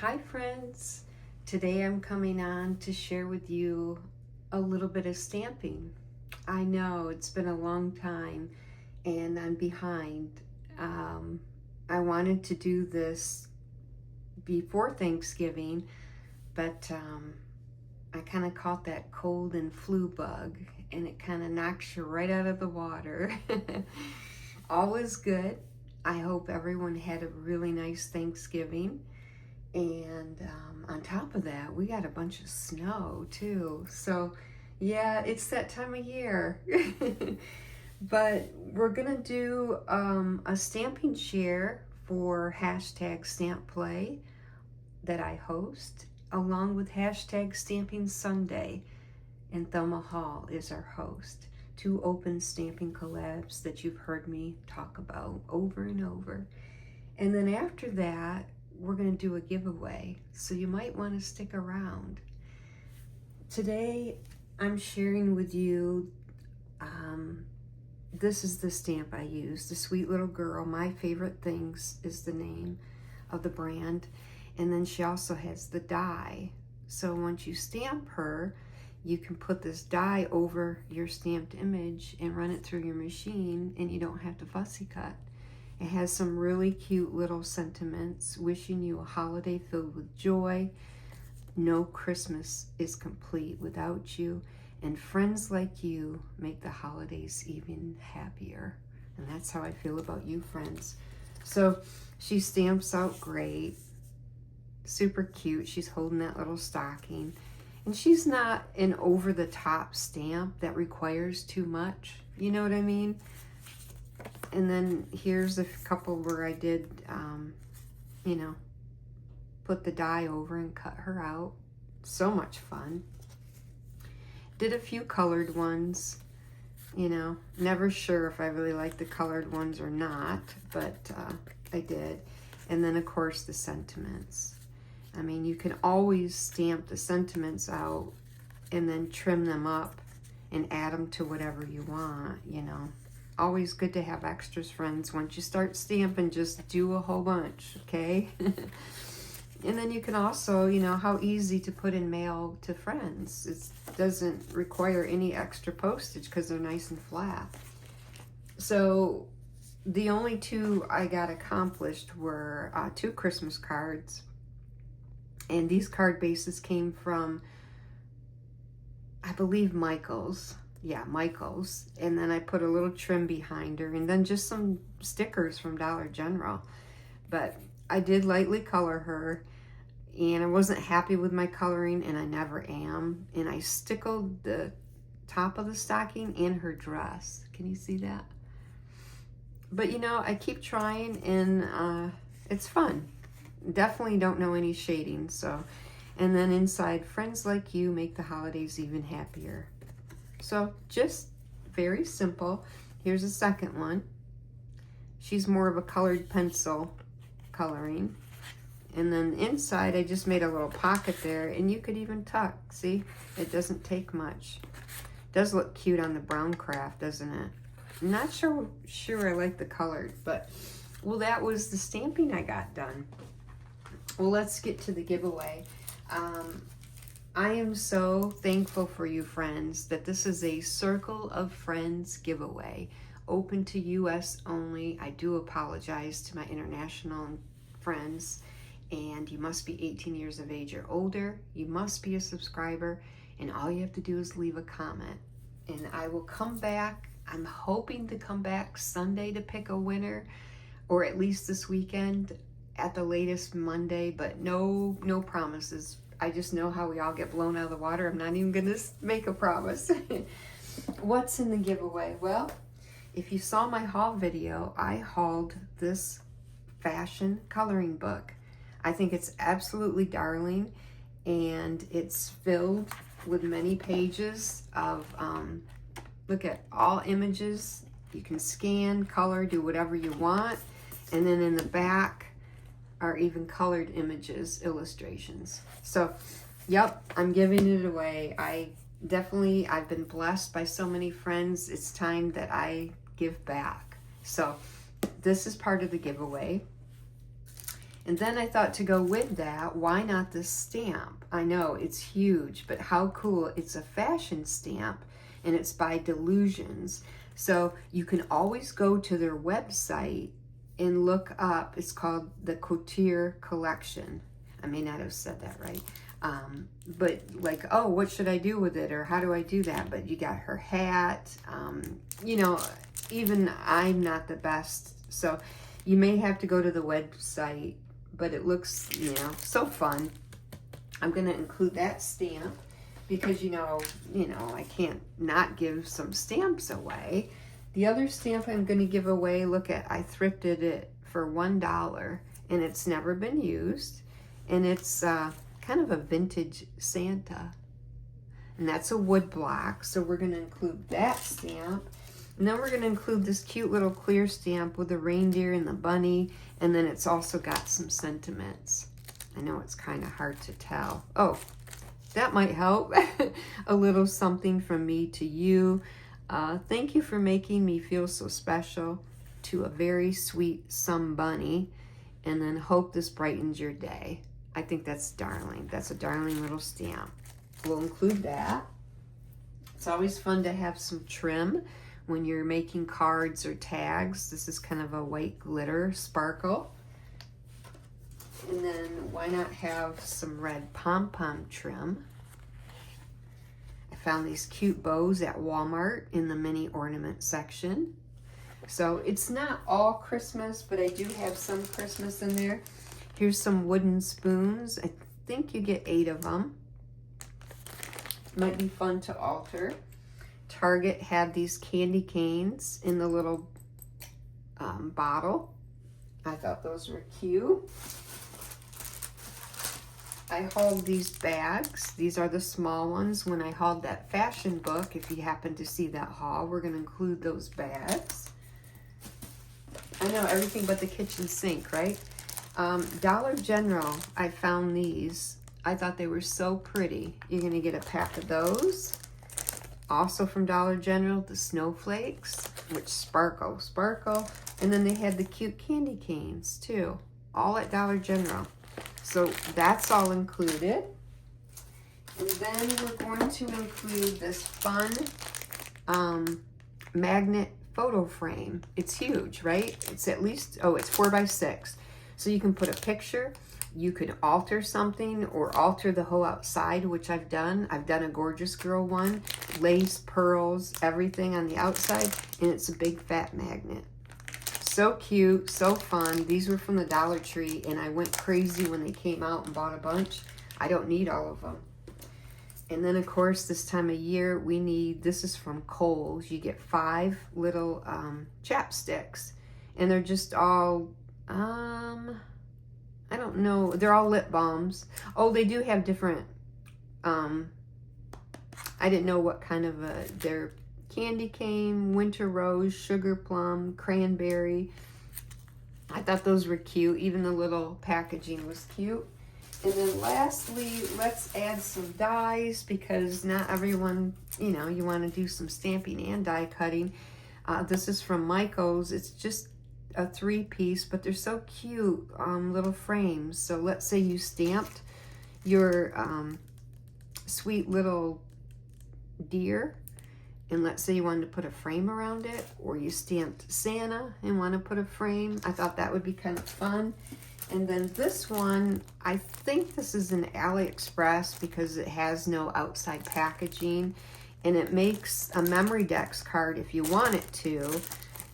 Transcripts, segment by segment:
Hi friends, today I'm coming on to share with you a little bit of stamping. I know it's been a long time and I'm behind. I wanted to do this before Thanksgiving, but I kind of caught that cold and flu bug and it kind of knocks you right out of the water. All is good. I hope everyone had a really nice Thanksgiving. And on top of that, we got a bunch of snow too. So, yeah, it's that time of year. But we're going to do a stamping share for hashtag Stamp Play that I host, along with hashtag Stamping Sunday. And Thelma Hall is our host. Two open stamping collabs that you've heard me talk about over and over. And then after that, we're going to do a giveaway, so you might want to stick around. Today, I'm sharing with you, this is the stamp I use, the Sweet Little Girl. My Favorite Things is the name of the brand. And then she also has the die. So once you stamp her, you can put this die over your stamped image and run it through your machine, and you don't have to fussy cut. It has some really cute little sentiments, wishing you a holiday filled with joy. No Christmas is complete without you, and friends like you make the holidays even happier. And that's how I feel about you, friends. So she stamps out great, super cute. She's holding that little stocking. And she's not an over-the-top stamp that requires too much. You know what I mean? And then here's a couple where I did, put the die over and cut her out. So much fun. Did a few colored ones, never sure if I really like the colored ones or not, but I did. And then, of course, the sentiments. I mean, you can always stamp the sentiments out and then trim them up and add them to whatever you want, Always good to have extras, friends. Once you start stamping, just do a whole bunch, okay? And then you can also, how easy to put in mail to friends. It doesn't require any extra postage because they're nice and flat. So the only two I got accomplished were 2 Christmas cards. And these card bases came from, I believe, Michael's. Yeah, Michael's. And then I put a little trim behind her, and then just some stickers from Dollar General. But I did lightly color her, and I wasn't happy with my coloring, and I never am. And I stickled the top of the stocking and her dress. Can you see that? But I keep trying, and it's fun. Definitely don't know any shading, so. And then inside, friends like you make the holidays even happier. So just very simple. Here's a second one. She's more of a colored pencil coloring. And then inside, I just made a little pocket there, and you could even tuck. See, it doesn't take much. Does look cute on the brown craft, doesn't it? I'm not sure I like the colored, but well, that was the stamping I got done. Well, let's get to the giveaway. I am so thankful for you, friends, that this is a Circle of Friends giveaway, open to U.S. only. I do apologize to my international friends, and you must be 18 years of age or older. You must be a subscriber, and all you have to do is leave a comment, and I will come back. I'm hoping to come back Sunday to pick a winner, or at least this weekend, at the latest Monday, but no promises. I just know how we all get blown out of the water. I'm not even gonna make a promise. What's in the giveaway? Well, if you saw my haul video, I hauled this fashion coloring book. I think it's absolutely darling, and it's filled with many pages of, look at all images. You can scan, color, do whatever you want. And then in the back are even colored images, illustrations. So, yep, I'm giving it away. I've been blessed by so many friends. It's time that I give back. So, this is part of the giveaway. And then I thought, to go with that, why not this stamp? I know it's huge, but how cool. It's a fashion stamp, and it's by Delusions. So you can always go to their website and look up, it's called the Couture Collection. I may not have said that right. But like, oh, what should I do with it? Or how do I do that? But you got her hat. You know, even I'm not the best. So you may have to go to the website, but it looks, you know, so fun. I'm going to include that stamp because, you know, I can't not give some stamps away. The other stamp I'm going to give away, look at, I thrifted it for $1 and it's never been used. And it's kind of a vintage Santa. And that's a wood block. So we're going to include that stamp. And then we're going to include this cute little clear stamp with the reindeer and the bunny. And then it's also got some sentiments. I know it's kind of hard to tell. Oh, that might help. A little something from me to you. Thank you for making me feel so special, to a very sweet some bunny. And then hope this brightens your day. I think that's darling. That's a darling little stamp. We'll include that. It's always fun to have some trim when you're making cards or tags. This is kind of a white glitter sparkle. And then why not have some red pom-pom trim? I found these cute bows at Walmart in the mini ornament section. So it's not all Christmas, but I do have some Christmas in there. Here's some wooden spoons. I think you get 8 of them. Might be fun to alter. Target had these candy canes in the little bottle. I thought those were cute. I hauled these bags. These are the small ones. When I hauled that fashion book, if you happen to see that haul, we're going to include those bags. I know everything but the kitchen sink, right? Dollar General, I found these. I thought they were so pretty. You're going to get a pack of those. Also from Dollar General, the snowflakes, which sparkle. And then they had the cute candy canes too. All at Dollar General. So that's all included. And then we're going to include this fun magnet photo frame. It's huge, right? It's at least, it's 4x6. So you can put a picture, you could alter something or alter the whole outside, which I've done. I've done a Gorgeous Girl one, lace, pearls, everything on the outside, and it's a big fat magnet. So cute, so fun. These were from the Dollar Tree, and I went crazy when they came out and bought a bunch. I don't need all of them. And then, of course, this time of year, we need, this is from Kohl's. You get 5 little chapsticks, and they're just all, I don't know. They're all lip balms. Oh, they do have different, I didn't know what kind of they're candy cane, winter rose, sugar plum, cranberry. I thought those were cute. Even the little packaging was cute. And then lastly, let's add some dies because not everyone, you know, you want to do some stamping and die cutting. This is from Michaels. It's just a 3-piece, but they're so cute, little frames. So let's say you stamped your sweet little deer, and let's say you wanted to put a frame around it, or you stamped Santa and want to put a frame. I thought that would be kind of fun. And then this one, I think this is an AliExpress because it has no outside packaging, and it makes a memory dex card if you want it to,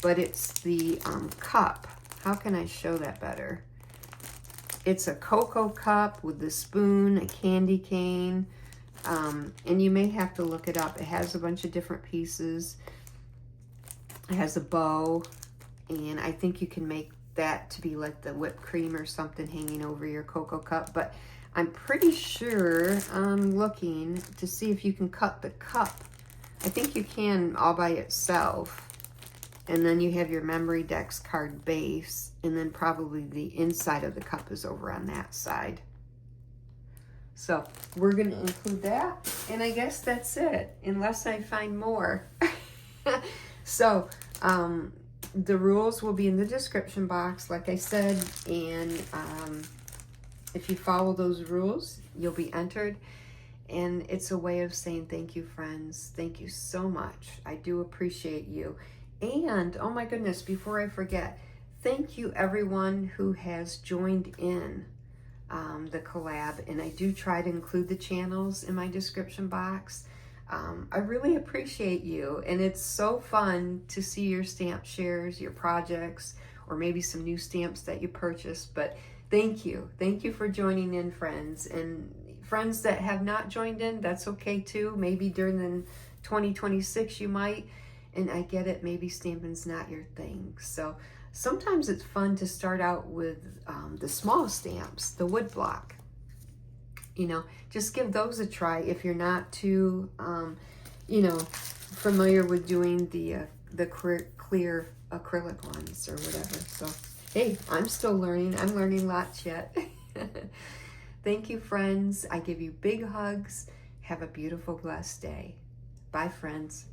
but it's the cup. How can I show that better? It's a cocoa cup with the spoon, a candy cane, and you may have to look it up. It has a bunch of different pieces. It has a bow, and I think you can make that to be like the whipped cream or something hanging over your cocoa cup, but I'm pretty sure I'm looking to see if you can cut the cup. I think you can all by itself. And then you have your memory dex card base, and then probably the inside of the cup is over on that side. So we're going to include that, and I guess that's it, unless I find more. So The rules will be in the description box, like I said, and if you follow those rules, you'll be entered. And it's a way of saying thank you, friends. Thank you so much. I do appreciate you. And, oh my goodness, before I forget, thank you everyone who has joined in the collab. And I do try to include the channels in my description box. I really appreciate you. And it's so fun to see your stamp shares, your projects, or maybe some new stamps that you purchased. But thank you. Thank you for joining in, friends. And friends that have not joined in, that's okay too. Maybe during the 2026 you might. And I get it, maybe stamping's not your thing. So sometimes it's fun to start out with the small stamps, the wood block. You know, just give those a try if you're not too, you know, familiar with doing the clear acrylic ones or whatever. So, hey, I'm still learning. I'm learning lots yet. Thank you, friends. I give you big hugs. Have a beautiful, blessed day. Bye, friends.